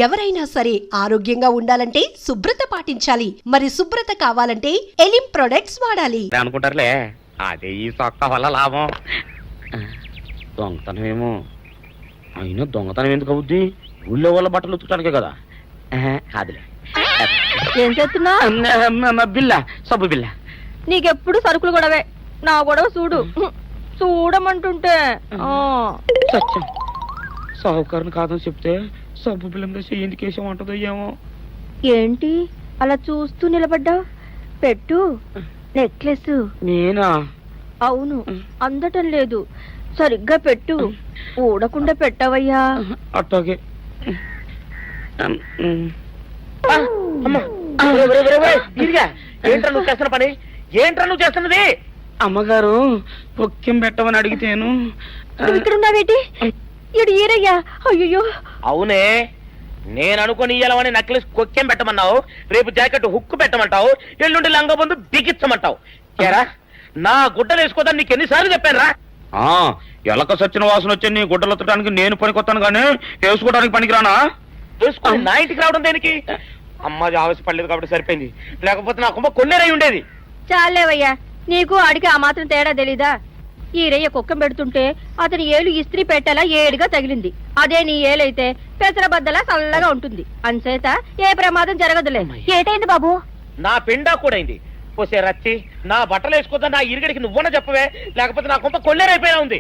ఎవరైనా సరే ఆరోగ్యంగా ఉండాలంటే శుభ్రత పాటించాలి. మరి శుభ్రత కావాలంటే ఎలిం ప్రొడక్ట్స్ వాడాలి అనుకుంటారులే. అదే ఈ సొక్క వల్ల లాభం. దొంగతనమేమో అయినా దొంగతనం ఎందుకు అవుద్ది? ఊళ్ళో వాళ్ళ బట్టలు ఉతుకడానికే కదా. కాదులే. ఏం చేస్తున్నా? బిల్ల సబ్బు బిల్ల. నీకెప్పుడు సరుకులు గొడవే. నా గొడవ చూడు. చూడమంటుంటే సత్యం సాహుకారుని కాదని చెప్తే సబ్బు బిల్లం వేసి ఎందుకు వేసాం అంటుందో ఏమో. ఏంటి అలా చూస్తూ నిలబడ్డా? పెట్టు నెక్లెస్. నేనా? అవును, అందటం లేదు. సరిగ్గా పెట్టు. ఊడకుండా పెట్టవయ్యా. అట్టాగే. ఏంట్రా నువ్వు చేస్తున్న పని? ఏంట్రా నువ్వు చేస్తున్నది? అమ్మగారు పొక్కెం పెట్టమని అడిగితేను. ఇక్కడ ఉన్నావేటి? ఇడు ఈరయ్యా. అయ్యో. అవునే, నేను అనుకుని ఇయ్యాలని నెక్లెస్ కొక్కెం పెట్టమన్నావు, రేపు జాకెట్ హుక్కు పెట్టమంటావు, ఎల్లుండి లంగబందు బిగించమంటావు. ఏరా నా గుడ్డలు వేసుకోదని నీకు ఎన్నిసార్లు చెప్పానురా? ఎలక సచ్చిన వాసన వచ్చి నీ గుడ్డలు ఎత్తడానికి నేను పనికొత్తాను కానీ వేసుకోవడానికి పనికిరానా? వేసుకో. నా ఇంటికి రావడం దేనికి? అమ్మాది ఆవేశపడలేదు కాబట్టి సరిపోయింది, లేకపోతే నా కుమ్మ కొన్నేరై ఉండేది. చాలేవయ్యా, నీకు అడిగి ఆ మాత్రం తేడా తెలీదా? ఈ రెయ్య కుక్కం పెడుతుంటే అతని ఏలు ఇస్త్రీ పెట్టేలా ఏడుగా తగిలింది. అదే నీ ఏలైతే పెసరబద్దలా చల్లగా ఉంటుంది. అంచేత ఏ ప్రమాదం జరగదులే. ఏటైంది బాబు? నా పిండా కూడా అయింది. పోసే రచ్చి, నా బట్టలు వేసుకోద్దా నా ఇరుగడికి నువ్వన చెప్పవే, లేకపోతే నా కొంత కొల్లేరైపోయినా ఉంది.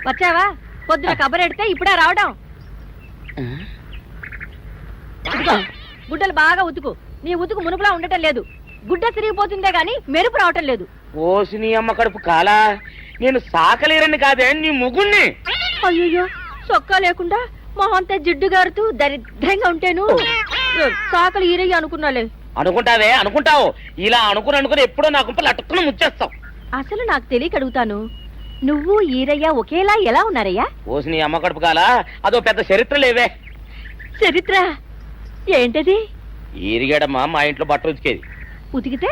వచ్చావా? పొద్దున కబరెడితే ఇప్పుడే రావడం. గుడ్డలు బాగా ఉతుకు. నీ ఉతుకు మునుపులా ఉండటం లేదు. గుడ్డ తిరిగిపోతుందే గాని మెరుపు రావటం లేదు. ఓసి నీ అమ్మ కడుపు కాలా, నేను సాకలేరని కాదే నీ ముగుణ్ణి. అయ్యో, సొక్కా లేకుండా మొహంతా జిడ్డు గారుతూ దరిద్రంగా ఉంటేను సాకలు ఈరయ్య అనుకున్నాలే. అనుకుంటావే, అనుకుంటావు. ఇలా అనుకుని ఎప్పుడో నా గుంపలు అటుక్కుని ముచ్చేస్తావు. అసలు నాకు తెలియక అడుగుతాను, నువ్వు ఈరయ్య ఒకేలా ఎలా ఉన్నారయ్యా? ఓసి నీ అమ్మ కడుపు కాలా, అదో పెద్ద చరిత్ర లేవే. చరిత్ర ఏంటది? ఈరిగడమ్మ మా ఇంట్లో బట్టలు ఉతికేది. ఉతికితే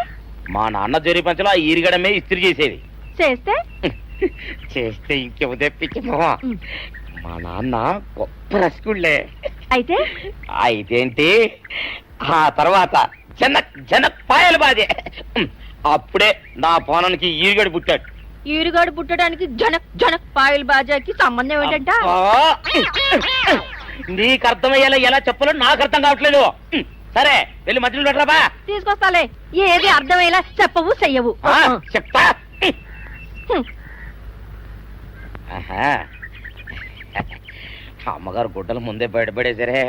మా నాన్న జరి పంచలో ఆ ఈరిగడమే ఇస్త్రీ చేసేది. చేస్తే చేస్తే ఇంకేమో తెప్పించమో. మా నాన్న గొప్ప రసికుళ్ళే. అయితే అయితేంటి, ఆ తర్వాత జనక్ పాయలు బాధే. అప్పుడే నా పోనానికి ఈరిగడు పుట్టాడు. ఈరుగాడు పుట్టడానికి జనక్ పాయల్ బాజాకి సంబంధం ఏంటంట? నీకు అర్థమయ్యేలా ఎలా చెప్పాలో నాకు అర్థం కావట్లేదు. సరే వెళ్ళి మధ్యలో పెట్టరాబా. తీసుకొస్తాలే. ఏది అర్థమయ్యేలా చెప్పవు చెయ్యవు. చెప్తా. అమ్మగారు గుడ్డలు ముందే బయటపడేసరే.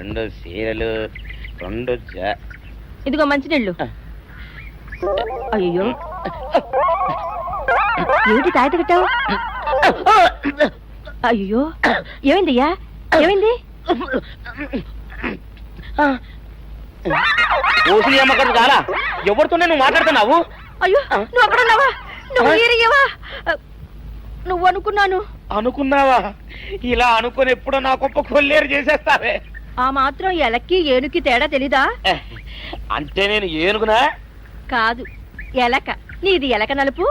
2 చీరలు, 2 ఇదిగో మంచినీళ్ళు. అయ్యో, ఏమిటి తాయత కట్టావు? అయ్యో, ఏమైందయ్యా? ఏమైంది? ఓసి అమ్మగారు చాలా ఎవరితోనే నువ్వు మాట్లాడుతున్నావు? అయ్యో, నువ్వు అక్కడున్నావా? నువ్వు ఈరయ్యవా? నువ్వు అనుకున్నావా? ఇలా అనుకుని ఎప్పుడో నా గొప్ప కొల్లేరు చేసేస్తావే. ఆ మాత్రం ఎలక్కి ఏనుకి తేడా తెలీదా? అంటే నేను ఏనుగునా? కాదు, ఎలక. నీది ఎలక నలుపు,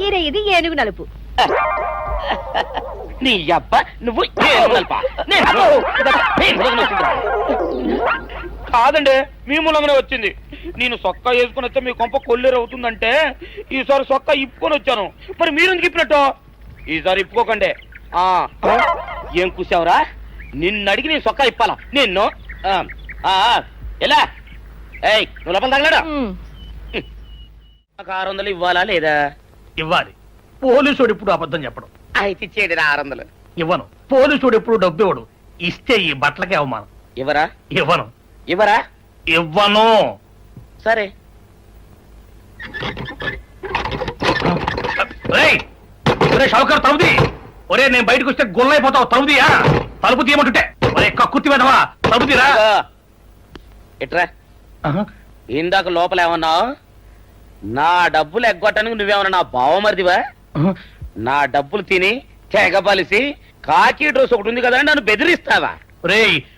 ఇది ఏనుగు నలుపు. నీ అబ్బ నువ్వు కాదండి, మీ మూలంగానే వచ్చింది. నేను సొక్క వేసుకుని వచ్చా మీ కొంప కొల్లేరు అవుతుందంటే ఈసారి సొక్క ఇప్పుకొని వచ్చాను. మరి మీరు ఎందుకు ఇప్పినట్టు? ఈసారి ఇప్పుకోకండి. ఏం కూసావురా? నిన్ను అడిగి నేను సొక్క ఇప్పాలా? నిన్ను ఎలా? నువ్వు లోపల తగలడా? 600 ఇవ్వాలా లేదా? ఇవ్వాలి. పోలీసుడు ఇప్పుడు అబద్ధం చెప్పడం. అయితే ఇచ్చేది 600. ఇవ్వను. పోలీసుడు ఎప్పుడు డబ్బు ఇవ్వడు. ఇస్తే ఈ బట్టలకే అవమానం. ఇవ్వరా? ఇవ్వను. ఇవ్వరా? ఇవ్వను. సరే. షౌకర్ తలుపుది. ఒరే, నేను బయటకు వస్తే గొల్లైపోతావు. తలుపుదియా? తలుపు తీయమంటుంటే ఒరే కక్కుర్తి వెధవా, తలుపు తీరా. ఎట్రా? ఇందాక లోపల ఏమన్నావు? నా డబ్బులు ఎగ్గొట్టడానికి నువ్వేమన్నా నా బావమరిదివా? నా డబ్బులు తిని తెగబలిసి కాకి డ్రెస్ ఒకటి ఉంది కదా నన్ను బెదిరిస్తావా? రేయ్,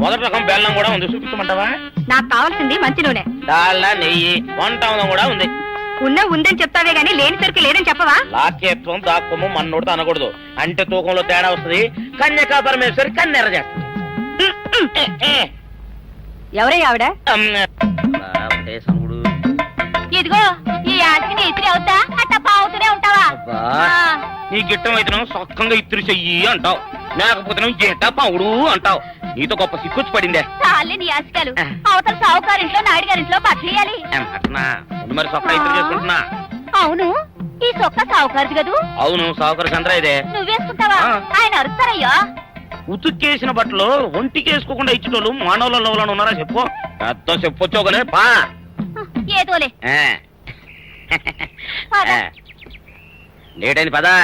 మొదటి రకం బెల్లం కూడా ఉంది, చూపించమంటావా? నాకు కావాల్సింది మంచి నూనె. డాల్డా, నెయ్యి, వంట కూడా ఉంది. ఉందని చెప్తావే గానీ లేని సరికి లేదని చెప్పవా? లాక్యత్వం దాక్కుము మన్నోడితో అనకూడదు, అంటే తూకంలో తేడా వస్తుంది. కన్యకా పరమేశ్వరి కన్నెర చేస్తుంది. ఎవరయ్యా ఆవిడ? సనుగుడు. ఇదిగో ఈ ఆటకి నీ ఇస్త్రీ అవుతా అట్టా పావుతూనే ఉంటావా? నీ గిట్టం అయితే సొక్కంగా ఇత్తురు చెయ్యి అంటావు, లేకపోతే గిట్ట పావుడు అంటావు. నీతో గొప్ప సిక్కుచ్చి పడిందే. చాలే నీ ఆశకాలు. అవతల సావుకారింట్లో నాయుడు గారింట్లో బట్టలేయాలి. మరి సొక్క ఇత్తురు చేసుకుంటున్నా. అవును, ఈ సొక్క సావుకారిది కదూ? అవును, సావుకారు చంద్ర ఇదే. నువ్వేసుకుంటావా? ఆయన అరుస్తారయ్యా. ఉతుక్కేసిన బట్టలు ఒంటికి వేసుకోకుండా ఇచ్చేటోళ్ళు మానవులలో ఉన్నారా చెప్పు? పెద్ద చెప్పొచ్చోగలే పా. ఏదోలే. లేటైంది పదా.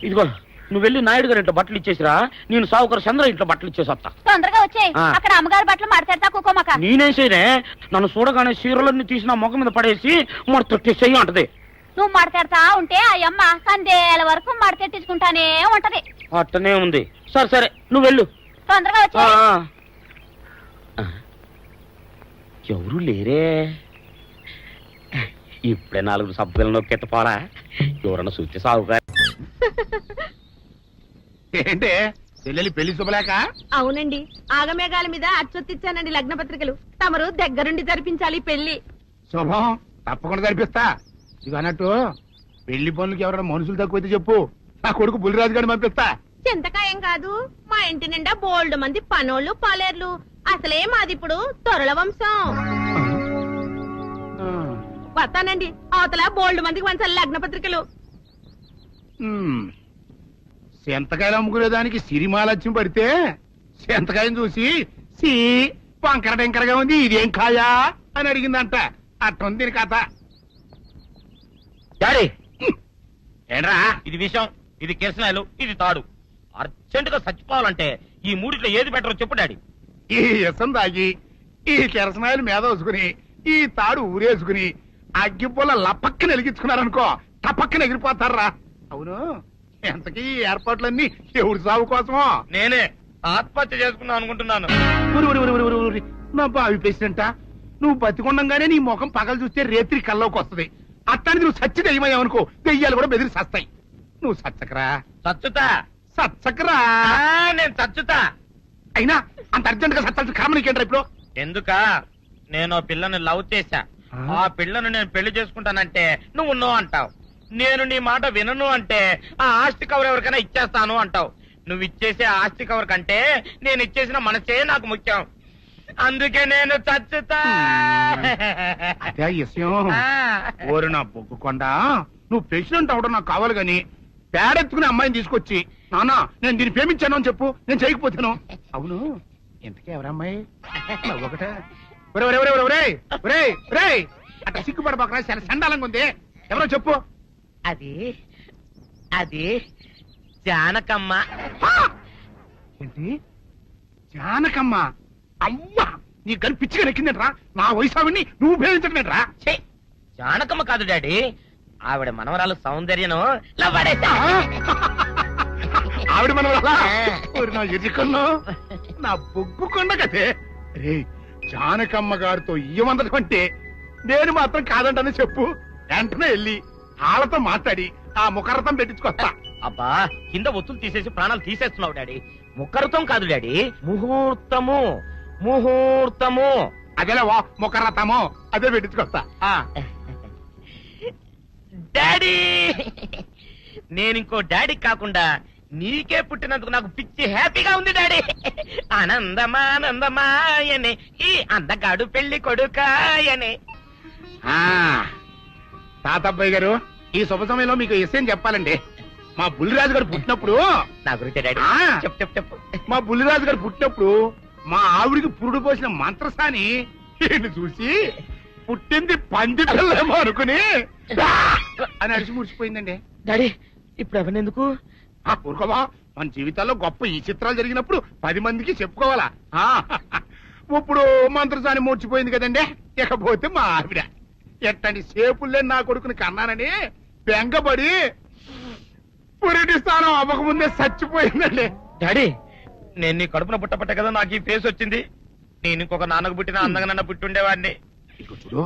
ఇదిగో నువ్వు వెళ్ళి నాయుడు గారి ఇంట్లో బట్టలు ఇచ్చేసిరా, నేను సావుకారు చంద్ర ఇంట్లో బట్టలు ఇచ్చేసి వస్తా. తొందరగా వచ్చేయ్. అక్కడ అమ్మగారు బట్టలు మాడతాడతా కుకోమక. నేనేం చేయనే, నన్ను చూడగానే చీరలన్నీ తీసిన ముఖం మీద పడేసి మొట్టొట్టేసేయి అంటది. నువ్వు మాడతాడతా ఉంటే ఆ అమ్మ సందేల వరకు మడతెట్టించుకుంటానే ఉంటది. అట్టనే ఉంది. సరే సరే నువ్వు వెళ్ళు. తొందరగా వచ్చే. ఎవరు లేరే, ఇప్పుడే 4 సభ్యులను నొక్కెత్తపోరా, ఎవరన్నా చూస్తే సాగుగా. ఏంటే చెల్లెలి పెళ్లి శుభలేక? అవునండి, ఆగమేఘాల మీద అచ్చొత్తిచ్చానండి లగ్న పత్రికలు. తమరు దగ్గరుండి జరిపించాలి పెళ్లి. శుభం, తప్పకుండా జరిపిస్తా. ఇక అన్నట్టు పెళ్లి పనులకి ఎవరైనా మనుషులు తక్కువైతే చెప్పు, నా కొడుకు బుల్లిరాజు గారిని పంపిస్తా. చింతకాయం కాదు, మా ఇంటి నిండా బోల్డ్ మంది పనోళ్ళు పాలేర్లు. అసలే మాది ఇప్పుడు తొరల వంశం. వస్తానండి, అవతల బోల్డ్ మందికి వంచాలి లగ్న పత్రికలు. సెంతకాయలు అమ్ముకునేదానికి సిరిమాలత్యం పడితే సెంతకాయని చూసి సి వంకర టెంకరగా ఉంది, ఇదేం కాయా అని అడిగిందంట. అట్టుంది దీని కథ. డాడీ ఏంట్రా? ఇది విషం, ఇది కిరసనాయలు, ఇది తాడు. అర్జెంట్ గా చచ్చిపోవాలంటే ఈ మూడిట్లో ఏది బెటర్ చెప్పు డాడీ. ఈ ఇసం తాగి ఈ కిరసనాయలు మీద వేసుకుని ఈ తాడు ఊరేసుకుని అగ్గిపుల్ల లపక్కన వెలిగించుకున్నారనుకో, టపక్కన ఎగిరిపోతారా. అవును, ఎంతకీ ఈ ఏర్పాట్లన్నీ ఎవరి సాగు కోసమో? నేనే ఆత్మహత్య చేసుకుందాం అనుకుంటున్నాను. ఉరి, ఉరి, ఉరి, ఉరి, ఉరి. నా బావి పేసినంట, నువ్వు బతికొండంగానే నీ ముఖం పగలు చూస్తే రేత్రి కల్లోకి వస్తుంది. అట్టానికి నువ్వు సచ్చి దెయ్యమయ్యావనుకో, దెయ్యాలు కూడా బెదిరి సస్తాయి. నువ్వు సచ్చకరా, చచ్చుతా. సచ్చకరా. నేను చచ్చుతా. అయినా అంత అర్జెంట్ గా సత్తాల్సిన కర్మ నీకేంట్రా ఇప్పుడు? ఎందుక, నేను ఆ పిల్లని లవ్ చేశా. ఆ పిల్లను నేను పెళ్లి చేసుకుంటానంటే నువ్వు నో అంటావు. నేను నీ మాట వినను అంటే ఆ ఆస్తి కవర్ ఎవరికైనా ఇచ్చేస్తాను అంటావు. నువ్వు ఇచ్చేసే ఆస్తి కవర్ కంటే నేను ఇచ్చేసిన మనసే నాకు ముఖ్యం. అందుకే నేను చచ్చుతా. అదే విషయం. ఓరు నా బొగ్గుకొండ, నువ్వు ప్రెసిడెంట్ అవడం నాకు కావాలి గాని పేడెత్తుకునే అమ్మాయిని తీసుకొచ్చి నానా నేను దీన్ని ప్రేమించాను అని చెప్పు, నేను చేయకపోతాను. అవును, ఎంతకే ఎవరమ్మాయి? ఒకటే అట్లా సిగ్గుపడబాకరా, చాలా సండాలంగా ఉంది. ఎవరో చెప్పు. అది అది జానకమ్మ. ఏంటి జానకమ్మ? అమ్మా, నీ గని పిచ్చిగా నెక్కిందంట్రా. నా వయసావిని నువ్వు ప్రేమించడమేట్రా? జానకమ్మ కాదు డాడీ, ఆవిడ మనవరాలు సౌందర్యను ఆవిడ మన నా ఎదుకల్లో నా బొగ్గుకొండ కదే. రే, జానకమ్మ గారితో ఇయ్యమందడం అంటే నేను మాత్రం కాదంటని చెప్పు. వెంటనే వెళ్ళి వాళ్ళతో మాట్లాడి ఆ ముఖరథం పెట్టించుకొస్తా. అబ్బా, కింద ఒత్తులు తీసేసి ప్రాణాలు తీసేస్తున్నావు డాడీ. ముఖరథం కాదు డాడీ, ముహూర్తము. ముహూర్తము అదేలా ముఖరథము, అదే పెట్టించుకొస్తా. డాడీ, నేను ఇంకో డాడీ కాకుండా నీకే పుట్టినందుకు నాకు పిచ్చి హ్యాపీగా ఉంది డాడీ. ఆనందమానందమాయనే ఈ అందగాడు పెళ్లి కొడుకాయనే. తాతబ్బాయి గారు, ఈ శుభ సమయంలో మీకు విషయం చెప్పాలండి. మా బుల్లిరాజు గారు పుట్టినప్పుడు నా గురించి డాడీ చెప్పు చెప్పు. మా బుల్లిరాజు గారు పుట్టినప్పుడు మా ఆవిడికి పురుడు పోసిన మంత్రసాని చూసి పుట్టింది పంది పిల్లేమో అనుకుని అని అడిచి ముడిచిపోయిందండి. డాడీ ఇప్పుడు ఎవరినెందుకు? ఊరుకోవా, మన జీవితాల్లో గొప్ప ఈ చిత్రాలు జరిగినప్పుడు 10 మందికి చెప్పుకోవాలా. ఇప్పుడు మంత్రసాని మూర్చిపోయింది కదండి. ఇకపోతే మా ఆవిడ ఎట్టండి సేపుల్లే నా కొడుకుని కన్నానని బెంగపడి పురిటి స్థానం అవ్వకముందే చచ్చిపోయిందండి. డాడీ నేను నీ కడుపున పుట్టపట్ట కదా నాకు ఈ ఫేస్ వచ్చింది. నేను ఇంకొక నాన్నకు పుట్టిన అందంగా నన్ను పుట్టుండేవాడిని. ఇక చూడు,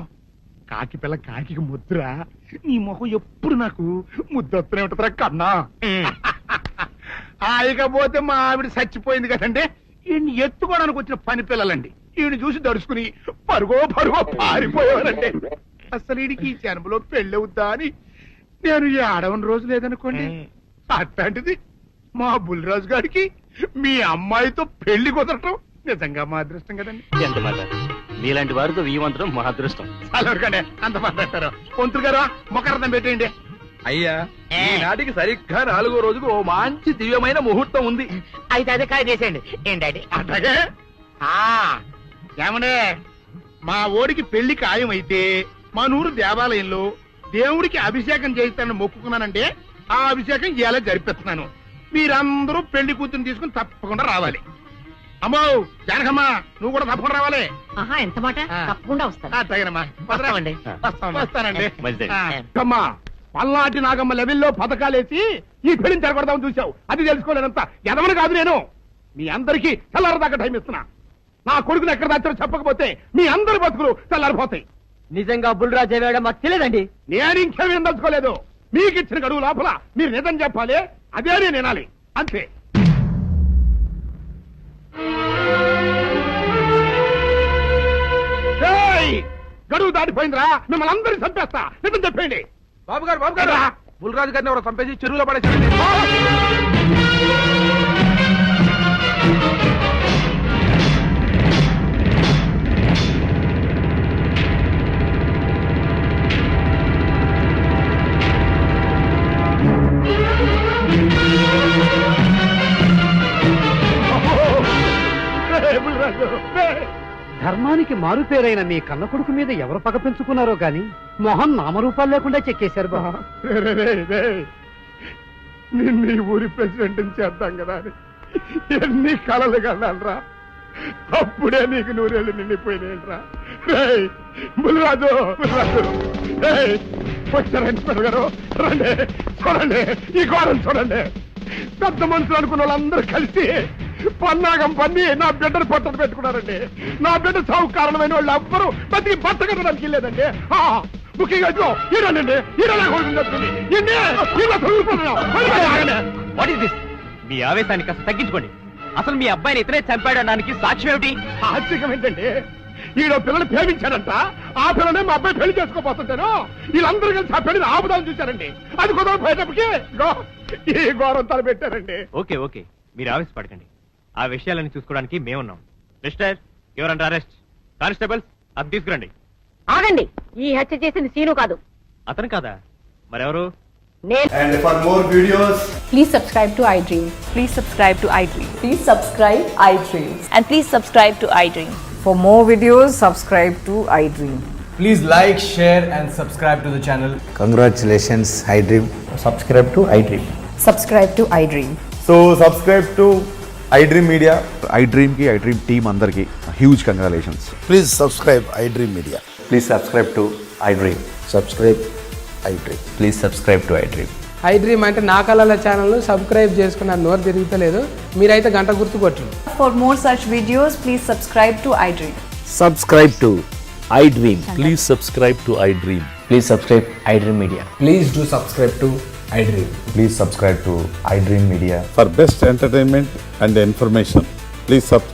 కాకి పిల్ల కాకి ముద్దురా. నీ మొహం ఎప్పుడు నాకు ముద్దొత్తనే ఉంటుందిరా కన్నా. ఇకపోతే మా ఆవిడ చచ్చిపోయింది కదండి. ఈయన్ని ఎత్తుకోవడానికి వచ్చిన పని పిల్లలండి. ఈయన చూసి దడుచుకుని పరుగో పారిపోయేవారండి. అసలు ఈడికి ఈ జన్మలో పెళ్ళవుద్దా అని నేను ఈ ఆడవని రోజు లేదనుకోండి. అట్లాంటిది మా బుల్లిరాజు గారికి మీ అమ్మాయితో పెళ్లి కుదరటం నిజంగా మా అదృష్టం కదండి. ఎంత మాట, మీలాంటి వారితో వీయమంతరం మా అదృష్టం. అలాగే అంత మాట్లాడతారు. పొంతులు గారు మొకరదం పెట్టేయండి. అయ్యా ఈనాటికి సరిగ్గా 4వ రోజుకు ఓ మంచి దివ్యమైన ముహూర్తం ఉంది. అయితే అదే కాయ చేసేయండి. ఏం డాడీ? అట్లాగే ఏమనే మా ఓడికి పెళ్లి ఖాయం అయితే మా నూరు దేవాలయంలో దేవుడికి అభిషేకం చేయిస్తానని మొక్కుకున్నానంటే ఆ అభిషేకం ఇలా జరిపిస్తున్నాను. మీరందరూ పెళ్లి కూతురు తీసుకుని తప్పకుండా రావాలి. అమ్మో జానకమ్మ, నువ్వు కూడా తప్పకుండా రావాలి. ఎంత మాట, తప్పకుండా వస్తాను. అట్లాగేనమ్మా, వస్తామండి. వస్తానండి. మంచిది. అమ్మా, పల్నాటి నాగమ్మ లెవెల్లో పథకాలేసి ఈ పెళ్లిని జరగొడదామని చూసావు. అది తెలుసుకోలేనంత ఎదవని కాదు నేను. మీ అందరికీ తెల్లారదాకా టైం ఇస్తున్నా. నా కొడుకుని ఎక్కడ దాచారో చెప్పకపోతే మీ అందరి బతుకులు తెల్లారిపోతాయి. నిజంగా బుల్రాజు వేయడం మాకు తెలియదండి. నేను ఇంకేమీ దలుచుకోలేదు. మీకు ఇచ్చిన గడువు లోపల మీరు నిజం చెప్పాలి, అదే నేను వినాలి, అంతే. గడువు దాటిపోయిందిరా, మిమ్మల్ని అందరినీ చంపేస్తా. నిజం చెప్పండి. బాబు గారు బుల్రాజు గారిని ఎవరో చంపేసి చెరువులో పడేసి. ధర్మానికి మారుపేరైన మీ కన్న కొడుకు మీద ఎవరు పగ పెంచుకున్నారో గాని మొహం నామరూపాలు లేకుండా చెక్కేశారు బా. నిన్ను ఈ ఊరి ప్రెసిడెంట్ చేద్దాం కదా అని ఎన్ని కలలు కన్నారా. అప్పుడే నీకు 100 ఏళ్ళు నిండిపోయినాయిరా. బుల్రాజు వచ్చారండి గారు, రండి చూడండి, ఈ ఘోరం చూడండి. పెద్ద మనుషులు అనుకున్న వాళ్ళందరూ కలిసి పన్నాగం పన్ని నా బిడ్డను పట్టలు పెట్టుకున్నారండి. నా బిడ్డ సాగు కారణమైన వాళ్ళు ఎవ్వరూ బతికి బట్ట కట్టడానికి లేదండి. ముఖ్యంగా ఈడనండి, మీ ఆవేశాన్ని కాస్త తగ్గించుకోండి. అసలు మీ అబ్బాయిని ఇతనే చంపాడడానికి సాక్ష్యం ఏమిటి? ఆశ్చర్యం ఏంటండి, ఈడో పిల్లలు ప్రేమించాడంట. ఆ పిల్లనే మా అబ్బాయి పెళ్లి చేసుకోపోతుంటాను. వీళ్ళందరూ కలిసి ఆ పెళ్లిని ఆపుదామని చూశారండి. అది కుదరపోయేటప్పటికి ఈ ఘోరం తలపెట్టారండి. ఓకే ఓకే, మీరు ఆవేశపడకండి. ఆ విషయాలను చూసుకోవడానికి మేమున్నాం. Mister, your under arrest. Constables, అది తీసుకురండి. ఆగండి, ఈ హత్య చేసింది సీను కాదు. అతను కాదా? మరెవరు? And for more videos, Please subscribe to iDream. Please subscribe to iDream. Please subscribe iDream. And please subscribe to iDream. For more videos, subscribe to iDream. please like, share and subscribe to the channel. Congratulations iDream. Subscribe to iDream. Subscribe to iDream. So subscribe to iDream Media. iDream ki iDream team andarki huge congratulations. Please subscribe iDream Media. Please subscribe to iDream. Subscribe iDream. Please subscribe to iDream. iDream అంటే నా కళల ఛానల్ను subscribe చేసుకున్న నోరు తిరుగుతలేదు. మీరైతే గంట గుర్తు కొట్టండి. For more such videos, please subscribe to iDream. Subscribe to iDream. Please subscribe to iDream. Please subscribe iDream Media. Please do subscribe to iDream. Please subscribe to iDream Media. For best entertainment and information, please subscribe.